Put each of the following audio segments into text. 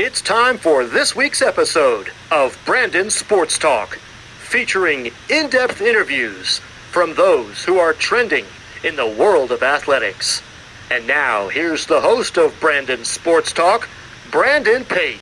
It's time for this week's episode of Brandon Sports Talk, featuring in-depth interviews from those who are trending in the world of athletics. And now, here's the host of Brandon Sports Talk, Brandon Pate.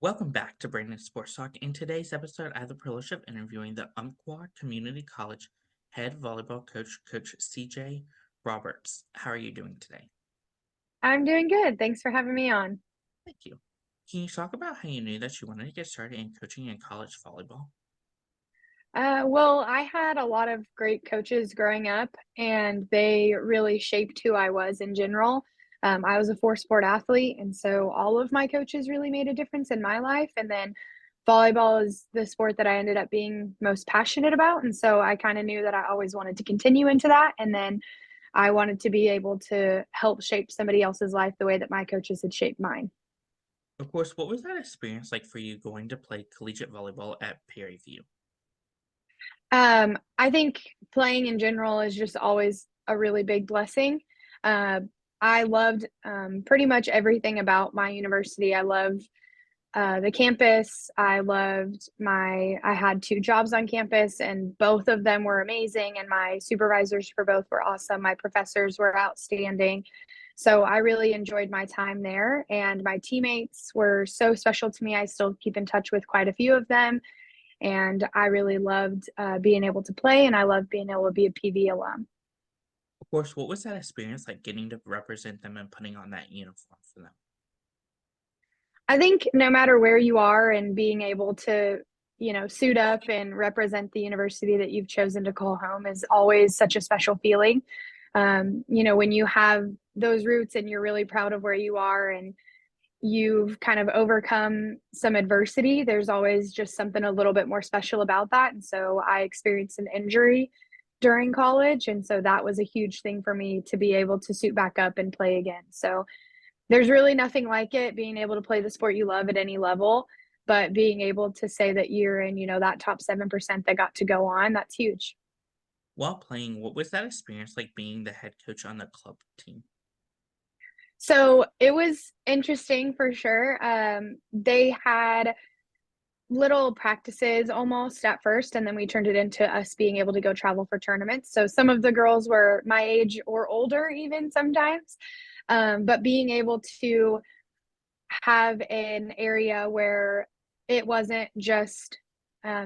Welcome back to Brandon Sports Talk. In today's episode, I have the privilege of interviewing the Umpqua Community College head volleyball coach, Coach CJ Roberts. How are you doing today? I'm doing good. Thanks for having me on. Thank you. Can you talk about how you knew that you wanted to get started in coaching in college volleyball? Well, I had a lot of great coaches growing up, and they really shaped who I was in general. I was a four-sport athlete, and so all of my coaches really made a difference in my life. And then volleyball is the sport that I ended up being most passionate about, and so I kind of knew that I always wanted to continue into that. And then I wanted to be able to help shape somebody else's life the way that my coaches had shaped mine. Of course, what was that experience like for you going to play collegiate volleyball at Prairie View? I think playing in general is just always a really big blessing. Uh, I loved pretty much everything about my university. I loved the campus. I had two jobs on campus, and both of them were amazing. And my supervisors for both were awesome. My professors were outstanding. So I really enjoyed my time there. And my teammates were so special to me. I still keep in touch with quite a few of them. And I really loved being able to play, and I loved being able to be a PV alum. Of course, what was that experience like getting to represent them and putting on that uniform for them? I think no matter where you are and being able to, suit up and represent the university that you've chosen to call home is always such a special feeling. When you have those roots and you're really proud of where you are and you've kind of overcome some adversity, there's always just something a little bit more special about that. And so I experienced an injury during college. And so that was a huge thing for me to be able to suit back up and play again. So there's really nothing like it, being able to play the sport you love at any level, but being able to say that you're in, that top 7% that got to go on, that's huge. While playing, what was that experience like being the head coach on the club team? So it was interesting for sure. They had little practices almost at first, and then we turned it into us being able to go travel for tournaments. So some of the girls were my age or older even sometimes. But being able to have an area where it wasn't just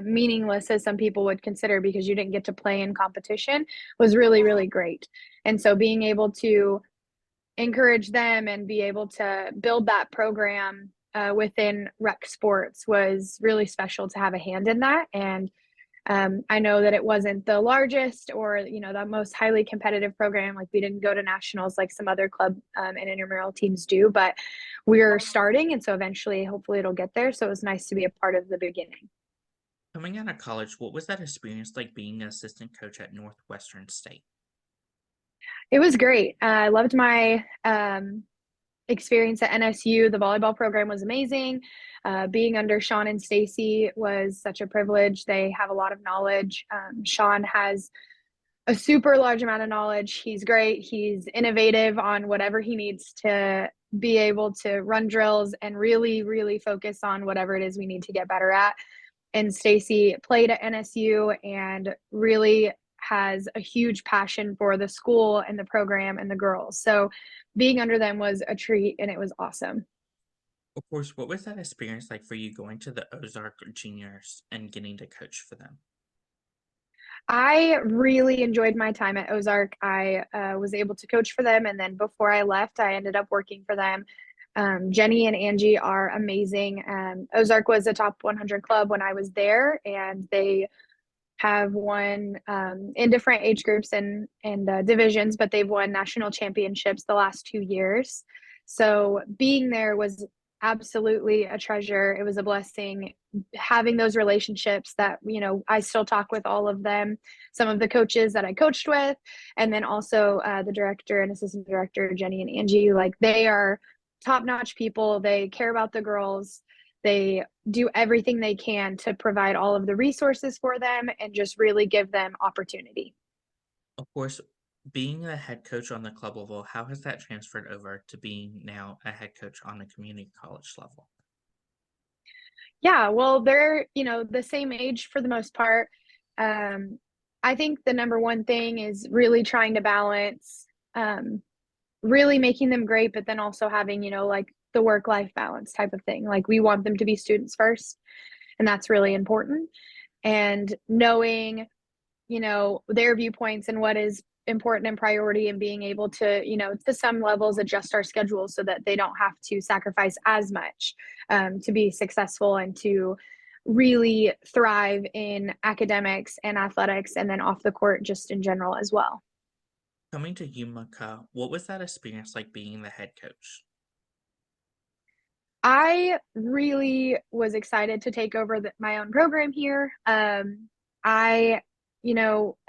meaningless as some people would consider because you didn't get to play in competition was really, really great. And so being able to encourage them and be able to build that program within rec sports was really special to have a hand in that. And I know that it wasn't the largest or, the most highly competitive program. Like we didn't go to nationals like some other club and intramural teams do, but we're starting. And so eventually, hopefully it'll get there. So it was nice to be a part of the beginning. Coming out of college, what was that experience like being an assistant coach at Northwestern State? It was great. I loved my experience at NSU. The volleyball program was amazing. Being under Sean and Stacy was such a privilege. They have a lot of knowledge. Sean has a super large amount of knowledge. He's great. He's innovative on whatever he needs to be able to run drills and really, really focus on whatever it is we need to get better at. And Stacy played at NSU and really has a huge passion for the school and the program and the girls. So being under them was a treat and it was awesome. Of course, what was that experience like for you going to the Ozark Juniors and getting to coach for them? I really enjoyed my time at Ozark. I was able to coach for them. And then before I left, I ended up working for them. Jenny and Angie are amazing. Ozark was a top 100 club when I was there, and they have won in different age groups and divisions, but they've won national championships the last 2 years. So being there was absolutely a treasure. It was a blessing having those relationships that, I still talk with all of them, some of the coaches that I coached with, and then also the director and assistant director, Jenny and Angie, like they are top-notch people. They care about the girls. They do everything they can to provide all of the resources for them and just really give them opportunity. Of course, being a head coach on the club level, how has that transferred over to being now a head coach on the community college level? Yeah, well, they're, the same age for the most part. I think the number one thing is really trying to balance, really making them great, but then also having, like the work-life balance type of thing. Like we want them to be students first, and that's really important. And knowing, their viewpoints and what is important and priority, and being able to, to some levels adjust our schedules so that they don't have to sacrifice as much to be successful and to really thrive in academics and athletics, and then off the court just in general as well. Coming to Umpqua, what was that experience like being the head coach? I really was excited to take over my own program here. I,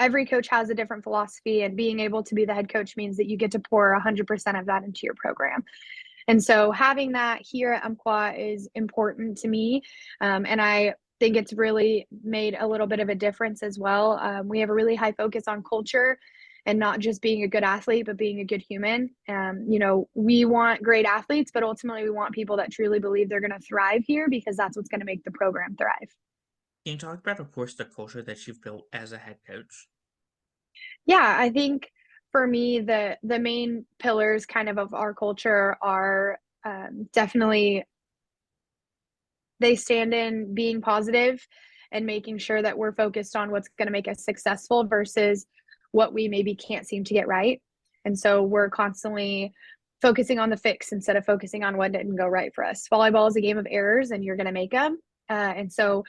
every coach has a different philosophy, and being able to be the head coach means that you get to pour 100% of that into your program. And so having that here at Umpqua is important to me. And I think it's really made a little bit of a difference as well. We have a really high focus on culture and not just being a good athlete, but being a good human. We want great athletes, but ultimately we want people that truly believe they're going to thrive here, because that's what's going to make the program thrive. Can you talk about, of course, the culture that you've built as a head coach? Yeah, I think for me, the main pillars kind of our culture are definitely, they stand in being positive and making sure that we're focused on what's going to make us successful versus what we maybe can't seem to get right. And so we're constantly focusing on the fix instead of focusing on what didn't go right for us. Volleyball is a game of errors, and you're going to make them. And so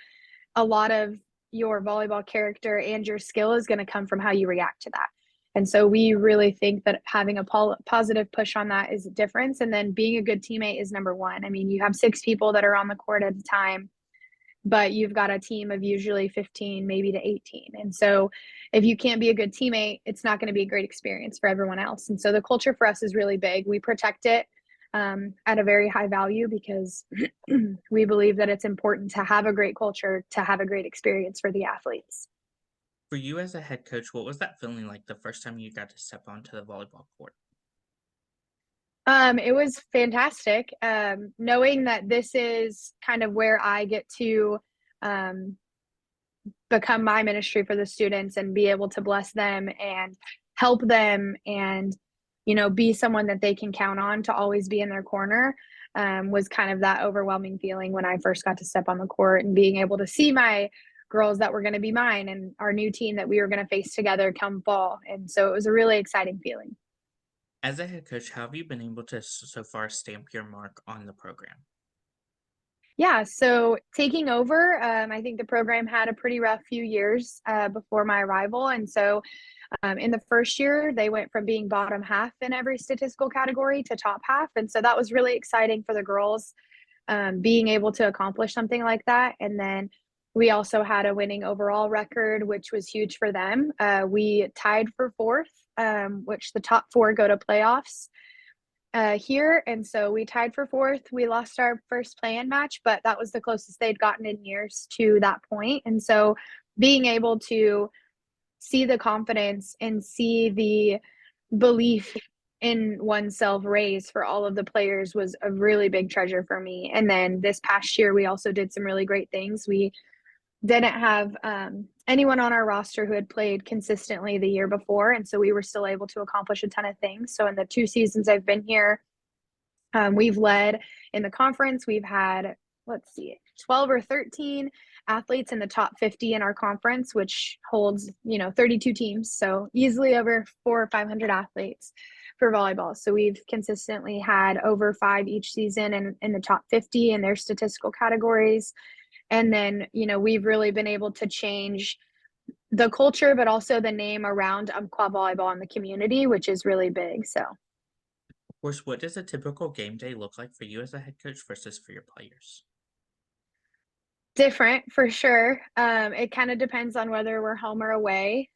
a lot of your volleyball character and your skill is going to come from how you react to that. And so we really think that having a positive push on that is a difference. And then being a good teammate is number one. I mean, you have 6 people that are on the court at a time, but you've got a team of usually 15, maybe to 18. And so if you can't be a good teammate, it's not going to be a great experience for everyone else. And so the culture for us is really big. We protect it at a very high value, because we believe that it's important to have a great culture, to have a great experience for the athletes. For you as a head coach, what was that feeling like the first time you got to step onto the volleyball court? It was fantastic. Knowing that this is kind of where I get to um, become my ministry for the students and be able to bless them and help them, and be someone that they can count on to always be in their corner, was kind of that overwhelming feeling when I first got to step on the court, and being able to see my girls that were going to be mine and our new team that we were going to face together come fall. And so it was a really exciting feeling. As a head coach, how have you been able to so far stamp your mark on the program? Yeah, so taking over, I think the program had a pretty rough few years before my arrival. And so in the first year, they went from being bottom half in every statistical category to top half. And so that was really exciting for the girls, being able to accomplish something like that. And then we also had a winning overall record, which was huge for them. We tied for 4th, which the top 4 go to playoffs here. And so we tied for 4th. We lost our first play-in match, but that was the closest they'd gotten in years to that point. And so being able to see the confidence and see the belief in oneself raise for all of the players was a really big treasure for me. And then this past year, we also did some really great things. We didn't have anyone on our roster who had played consistently the year before, and so we were still able to accomplish a ton of things. So in the 2 seasons I've been here, we've led in the conference. We've had, 12 or 13 athletes in the top 50 in our conference, which holds 32 teams, so easily over 400 or 500 athletes for volleyball. So we've consistently had over 5 each season in the top 50 in their statistical categories. And then, we've really been able to change the culture, but also the name around Umpqua volleyball in the community, which is really big. So, Of course, what does a typical game day look like for you as a head coach versus for your players? different for sure. It kind of depends on whether we're home or away.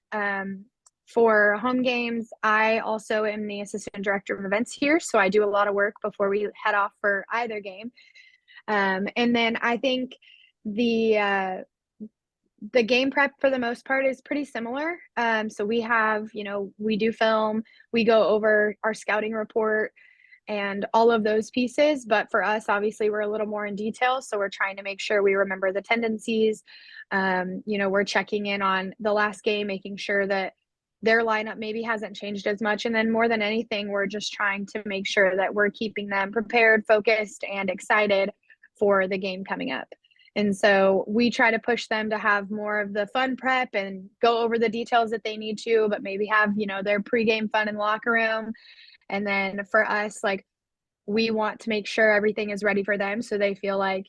For home games, I also am the assistant director of events here, so I do a lot of work before we head off for either game. And then I think the game prep for the most part is pretty similar. So we have, we do film, we go over our scouting report and all of those pieces. But for us, obviously, we're a little more in detail. So we're trying to make sure we remember the tendencies. We're checking in on the last game, making sure that their lineup maybe hasn't changed as much. And then more than anything, we're just trying to make sure that we're keeping them prepared, focused, and excited for the game coming up. And so we try to push them to have more of the fun prep and go over the details that they need to, but maybe have, their pregame fun in the locker room. And then for us, like, we want to make sure everything is ready for them so they feel like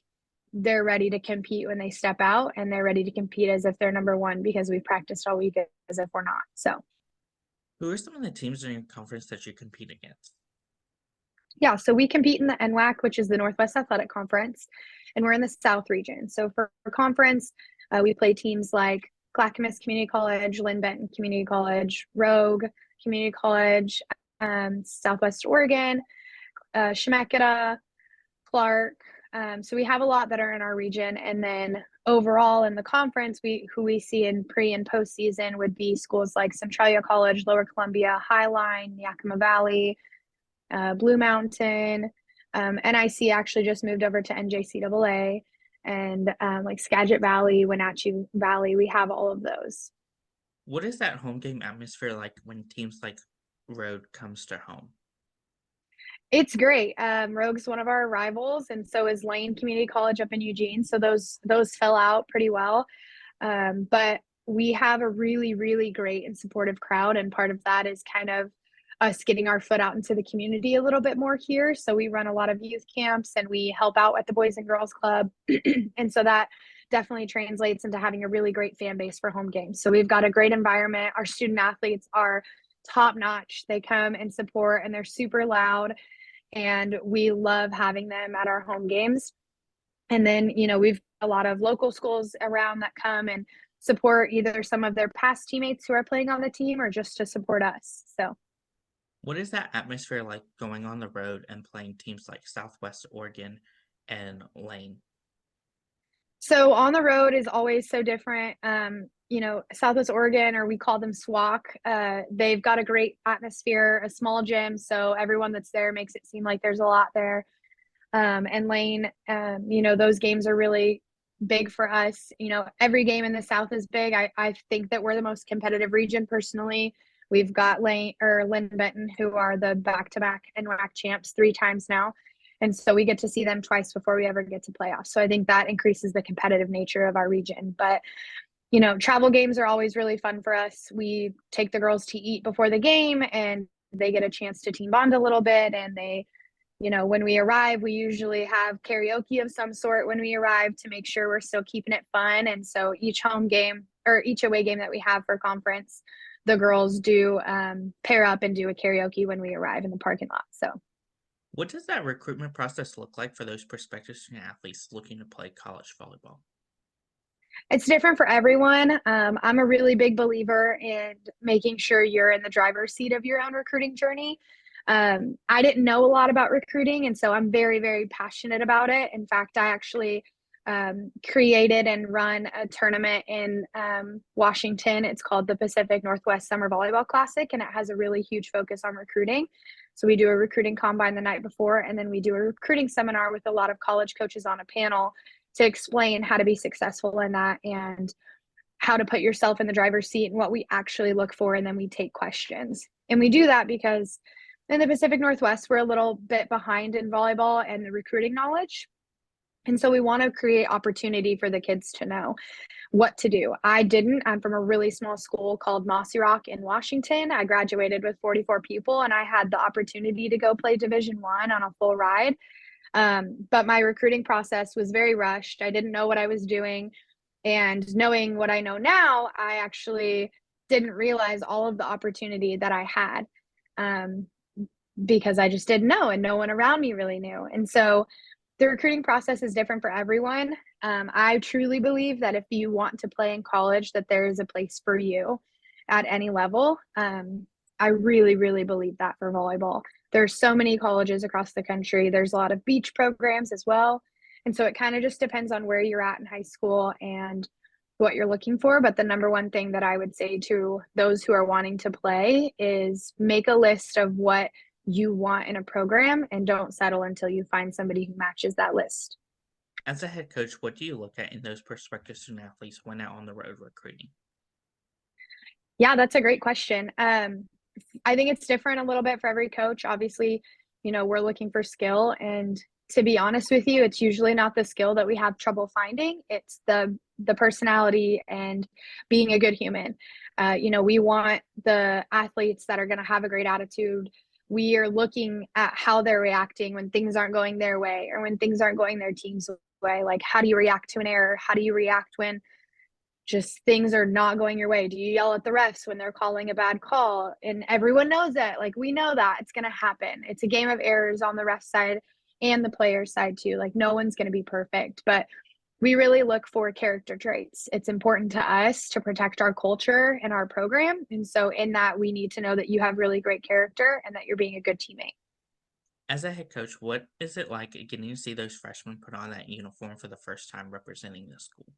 they're ready to compete when they step out, and they're ready to compete as if they're number one because we've practiced all week as if we're not. So Who are some of the teams in your conference that you compete against? yeah, so we compete in the NWAC, which is the Northwest Athletic Conference, and we're in the South region. So for conference, we play teams like Clackamas Community College, Lynn Benton Community College, Rogue Community College, Southwest Oregon, Chemeketa, Clark. So we have a lot that are in our region. And then overall in the conference, who we see in pre and postseason would be schools like Centralia College, Lower Columbia, Highline, Yakima Valley, Blue Mountain. NIC actually just moved over to NJCAA, and like Skagit Valley, Wenatchee Valley. We have all of those. What is that home game atmosphere like when teams like Road comes to home? It's great. Rogue's one of our rivals, and so is Lane Community College up in Eugene. So those fell out pretty well. But we have a really, really great and supportive crowd, and part of that is kind of us getting our foot out into the community a little bit more here. So we run a lot of youth camps, and we help out at the Boys and Girls Club. And so that definitely translates into having a really great fan base for home games. So we've got a great environment. Our student athletes are top notch. They come and support, and they're super loud, and we love having them at our home games. And then, we've a lot of local schools around that come and support either some of their past teammates who are playing on the team or just to support us. So What is that atmosphere like going on the road and playing teams like Southwest Oregon and Lane? So on the road is always so different. Southwest Oregon, or we call them SWAC, they've got a great atmosphere, a small gym. So everyone that's there makes it seem like there's a lot there. And Lane, those games are really big for us. Every game in the South is big. I think that we're the most competitive region personally. We've got Lynn Benton, who are the back-to-back NWAC champs 3 times now. And so we get to see them twice before we ever get to playoffs. So I think that increases the competitive nature of our region. But, travel games are always really fun for us. We take the girls to eat before the game, and they get a chance to team bond a little bit. And they, when we arrive, we usually have karaoke of some sort when we arrive to make sure we're still keeping it fun. And so each home game or each away game that we have for conference, the girls do pair up and do a karaoke when we arrive in the parking lot. So What does that recruitment process look like for those prospective student athletes looking to play college volleyball? it's different for everyone. I'm a really big believer in making sure you're in the driver's seat of your own recruiting journey. I didn't know a lot about recruiting, and so I'm very, very passionate about it. In fact, I actually created and run a tournament in Washington. It's called the Pacific Northwest Summer Volleyball Classic, and it has a really huge focus on recruiting. So we do a recruiting combine the night before, and then we do a recruiting seminar with a lot of college coaches on a panel to explain how to be successful in that and how to put yourself in the driver's seat and what we actually look for. And then we take questions. And we do that because in the Pacific Northwest, we're a little bit behind in volleyball and the recruiting knowledge. And so we want to create opportunity for the kids to know what to do. I'm from a really small school called Mossy Rock in Washington. I graduated with 44 people, and I had the opportunity to go play Division I on a full ride. But my recruiting process was very rushed. I didn't know what I was doing. And knowing what I know now, I actually didn't realize all of the opportunity that I had because I just didn't know, and no one around me really knew. And so the recruiting process is different for everyone. I truly believe that if you want to play in college, that there is a place for you. at any level. I really, really believe that for volleyball. There's so many colleges across the country. There's a lot of beach programs as well. And so it kind of just depends on where you're at in high school and what you're looking for. But the number one thing that I would say to those who are wanting to play is make a list of what you want in a program and don't settle until you find somebody who matches that list. As a head coach, what do you look at in those prospective student athletes when out on the road recruiting? Yeah, that's a great question. I think it's different a little bit for every coach. Obviously, we're looking for skill, and to be honest with you, it's usually not the skill that we have trouble finding. It's the personality and being a good human. We want the athletes that are going to have a great attitude. We are looking at how they're reacting when things aren't going their way or when things aren't going their team's way. Like, how do you react to an error? How do you react when just things are not going your way? Do you yell at the refs when they're calling a bad call? And everyone knows that. Like, we know that it's going to happen. It's a game of errors on the ref side and the player side too. Like, no one's going to be perfect, but we really look for character traits. It's important to us to protect our culture and our program. And so in that, we need to know that you have really great character and that you're being a good teammate. As a head coach, what is it like getting to see those freshmen put on that uniform for the first time representing the school?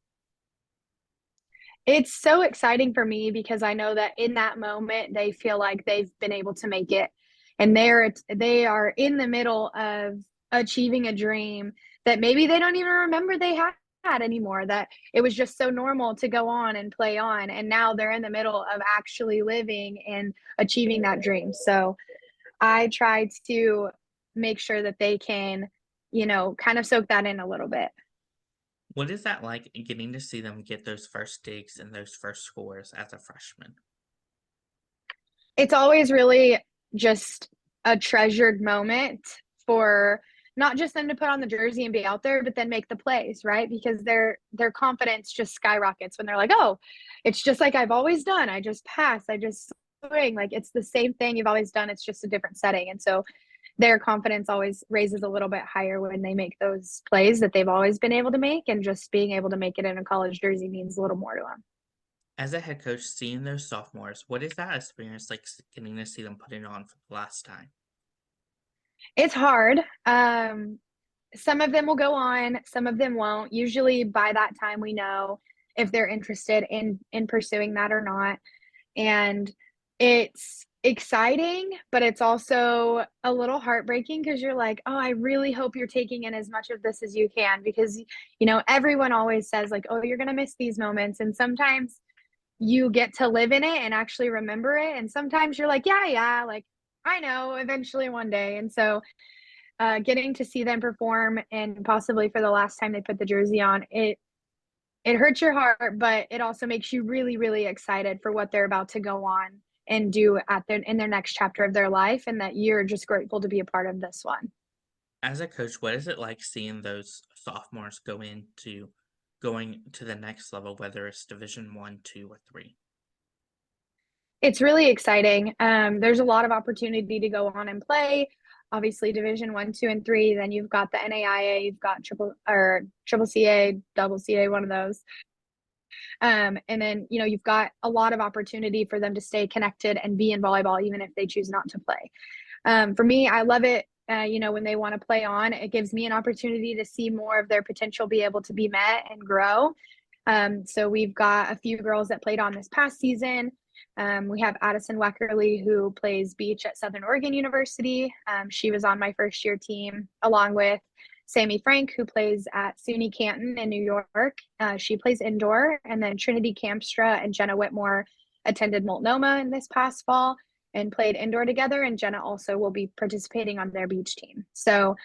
It's so exciting for me because I know that in that moment they feel like they've been able to make it, and they are in the middle of achieving a dream that maybe they don't even remember they had anymore, that it was just so normal to go on and play on, and now they're in the middle of actually living and achieving that dream. So I try to make sure that they can, kind of soak that in a little bit. What is that like getting to see them get those first digs and those first scores as a freshman? It's always really just a treasured moment for not just them to put on the jersey and be out there, but then make the plays, right? Because their confidence just skyrockets when they're like, oh, it's just like I've always done. I just pass, I just swing. Like, it's the same thing you've always done. It's just a different setting. And so their confidence always raises a little bit higher when they make those plays that they've always been able to make. And just being able to make it in a college jersey means a little more to them. As a head coach, seeing those sophomores, what is that experience like getting to see them put it on for the last time? It's hard. Some of them will go on, some of them won't. Usually by that time we know if they're interested in pursuing that or not. And it's exciting, but it's also a little heartbreaking because you're like, oh, I really hope you're taking in as much of this as you can, because everyone always says like, oh, you're gonna miss these moments. And sometimes you get to live in it and actually remember it. And sometimes you're like, yeah, like I know eventually one day. And so getting to see them perform and possibly for the last time they put the jersey on, it hurts your heart, but it also makes you really, really excited for what they're about to go on and do in their next chapter of their life, and that you're just grateful to be a part of this one. As a coach, what is it like seeing those sophomores going to the next level, whether it's Division 1, 2, or 3? It's really exciting. There's a lot of opportunity to go on and play. Obviously, Division 1, 2, and 3. Then you've got the NAIA, you've got triple CA, double CA, one of those. And then, you've got a lot of opportunity for them to stay connected and be in volleyball, even if they choose not to play. For me, I love it. When they want to play on, it gives me an opportunity to see more of their potential be able to be met and grow. So we've got a few girls that played on this past season. We have Addison Weckerly, who plays beach at Southern Oregon University. She was on my first year team, along with Sammy Frank, who plays at SUNY Canton in New York. She plays indoor. And then Trinity Kamstra and Jenna Whitmore attended Multnomah in this past fall and played indoor together. And Jenna also will be participating on their beach team. So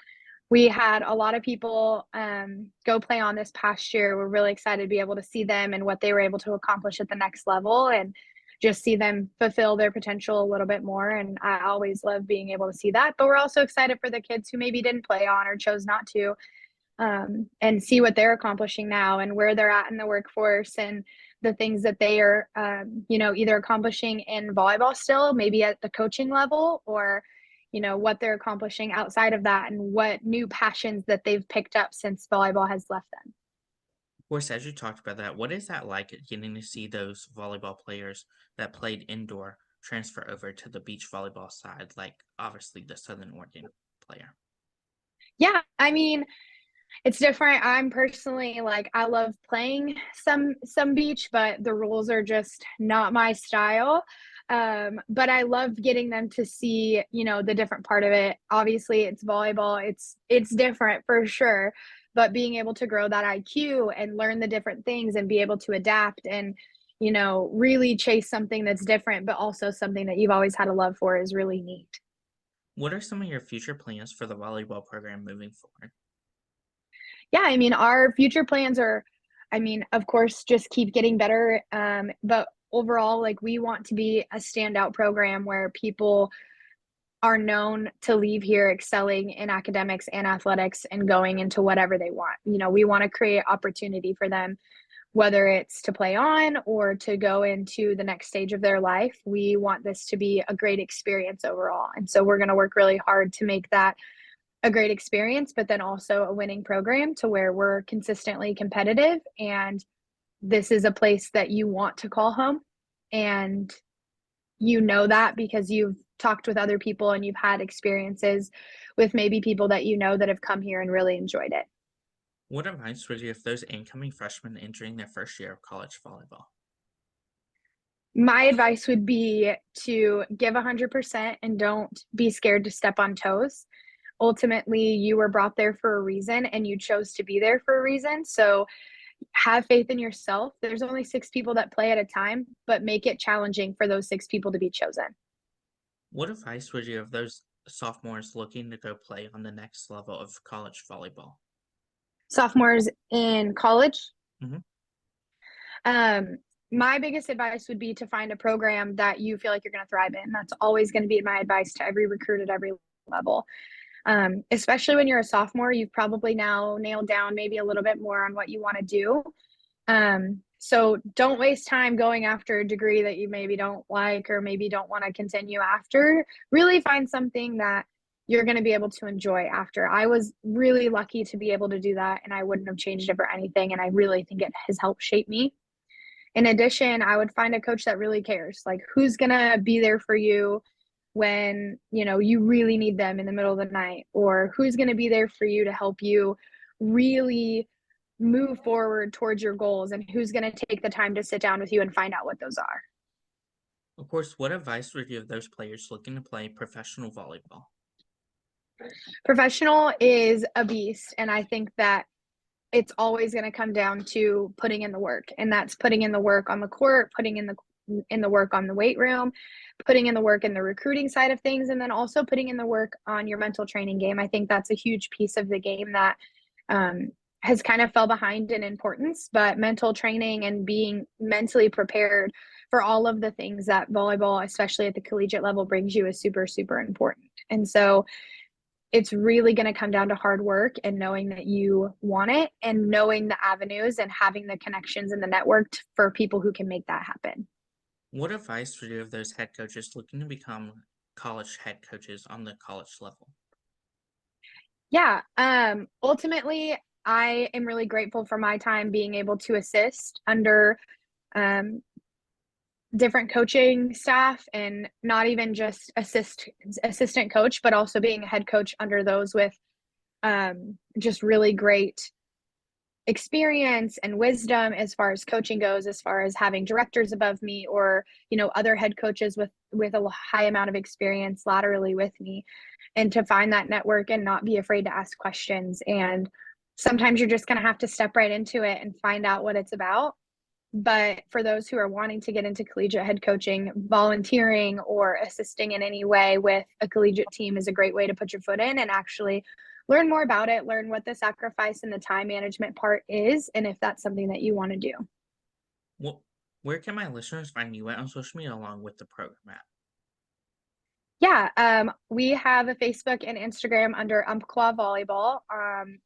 we had a lot of people go play on this past year. We're really excited to be able to see them and what they were able to accomplish at the next level, and just see them fulfill their potential a little bit more. And I always love being able to see that. But we're also excited for the kids who maybe didn't play on or chose not to, and see what they're accomplishing now and where they're at in the workforce, and the things that they are, either accomplishing in volleyball still, maybe at the coaching level, or, what they're accomplishing outside of that, and what new passions that they've picked up since volleyball has left them. course, as you talked about that, what is that like getting to see those volleyball players that played indoor transfer over to the beach volleyball side, like obviously the Southern Oregon player? Yeah, I mean, it's different. I'm personally like I love playing some beach, but the rules are just not my style. But I love getting them to see, the different part of it. Obviously, it's volleyball. It's different for sure, but being able to grow that IQ and learn the different things and be able to adapt and, really chase something that's different, but also something that you've always had a love for is really neat. What are some of your future plans for the volleyball program moving forward? Yeah, I mean, our future plans are, of course, just keep getting better. But overall, like we want to be a standout program where people are known to leave here excelling in academics and athletics and going into whatever they want. We want to create opportunity for them, whether it's to play on or to go into the next stage of their life. We want this to be a great experience overall. And so we're going to work really hard to make that a great experience, but then also a winning program to where we're consistently competitive. And this is a place that you want to call home. And that because you've talked with other people and you've had experiences with maybe people that that have come here and really enjoyed it. What advice would you give those incoming freshmen entering their first year of college volleyball? My advice would be to give 100% and don't be scared to step on toes. Ultimately, you were brought there for a reason and you chose to be there for a reason. So have faith in yourself. There's only 6 people that play at a time, but make it challenging for those 6 people to be chosen. What advice would you give those sophomores looking to go play on the next level of college volleyball? Sophomores in college, hmm um, my biggest advice would be to find a program that you feel like you're going to thrive in. That's always going to be my advice to every recruit at every level. Especially when you're a sophomore, you've probably now nailed down maybe a little bit more on what you want to do. So don't waste time going after a degree that you maybe don't like or maybe don't want to continue after. Really find something that you're going to be able to enjoy after. I was really lucky to be able to do that, and I wouldn't have changed it for anything. And I really think it has helped shape me. In addition, I would find a coach that really cares, like who's going to be there for you when, you really need them in the middle of the night, or who's going to be there for you to help you really move forward towards your goals, and who's going to take the time to sit down with you and find out what those are. Of course, what advice would you give those players looking to play professional volleyball? Professional is a beast, and I think that it's always going to come down to putting in the work, and that's putting in the work on the court, putting in the work on the weight room, putting in the work in the recruiting side of things, and then also putting in the work on your mental training game. I think that's a huge piece of the game that has kind of fell behind in importance, but mental training and being mentally prepared for all of the things that volleyball, especially at the collegiate level, brings you is super, super important. And so it's really going to come down to hard work and knowing that you want it and knowing the avenues and having the connections and the network for people who can make that happen. What advice would you give those head coaches looking to become college head coaches on the college level? Yeah. Ultimately, I am really grateful for my time being able to assist under different coaching staff, and not even just assistant coach, but also being a head coach under those with just really great experience and wisdom as far as coaching goes, as far as having directors above me, or other head coaches with a high amount of experience laterally with me, and to find that network and not be afraid to ask questions. And sometimes you're just going to have to step right into it and find out what it's about. But for those who are wanting to get into collegiate head coaching, volunteering or assisting in any way with a collegiate team is a great way to put your foot in and actually learn more about it, learn what the sacrifice and the time management part is, and if that's something that you want to do. Well, where can my listeners find you at on social media along with the program at? Yeah, we have a Facebook and Instagram under Umpqua Volleyball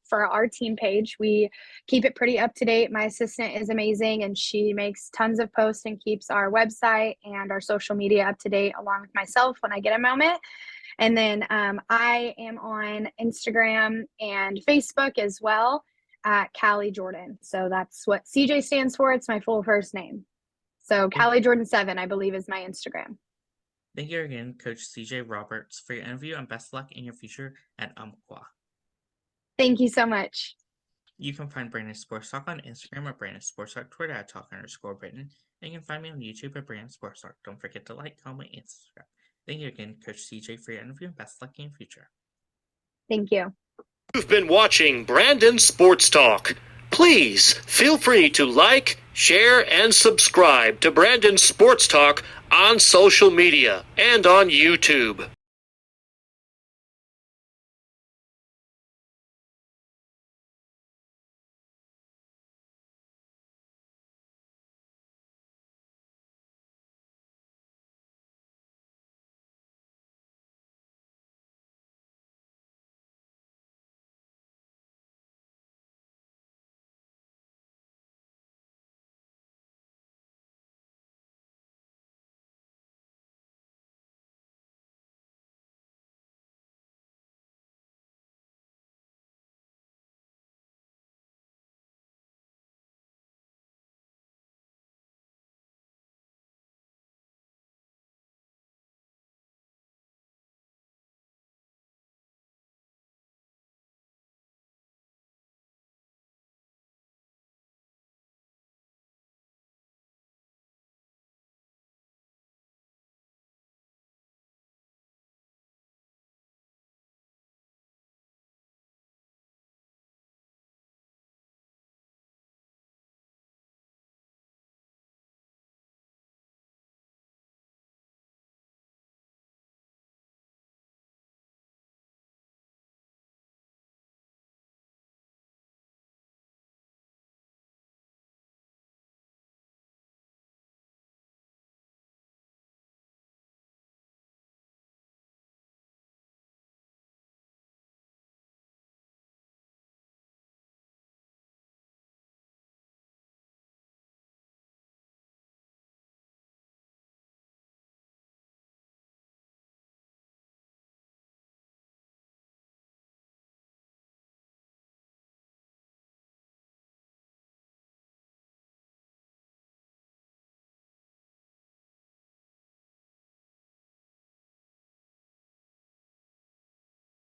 for our team page. We keep it pretty up to date. My assistant is amazing, and she makes tons of posts and keeps our website and our social media up to date along with myself when I get a moment. And then I am on Instagram and Facebook as well. at Callie Jordan. So that's what CJ stands for. It's my full first name. So Callie Jordan 7, I believe, is my Instagram. Thank you again, Coach CJ Roberts, for your interview, and best luck in your future at Umpqua. Thank you so much. You can find Brandon Sports Talk on Instagram at Brandon Sports Talk, Twitter at Talk_Britain, and you can find me on YouTube at Brandon Sports Talk. Don't forget to like, comment, and subscribe. Thank you again, Coach CJ, for your interview, and best luck in your future. Thank you. You've been watching Brandon Sports Talk. Please feel free to like, share, and subscribe to Brandon Sports Talk on social media and on YouTube.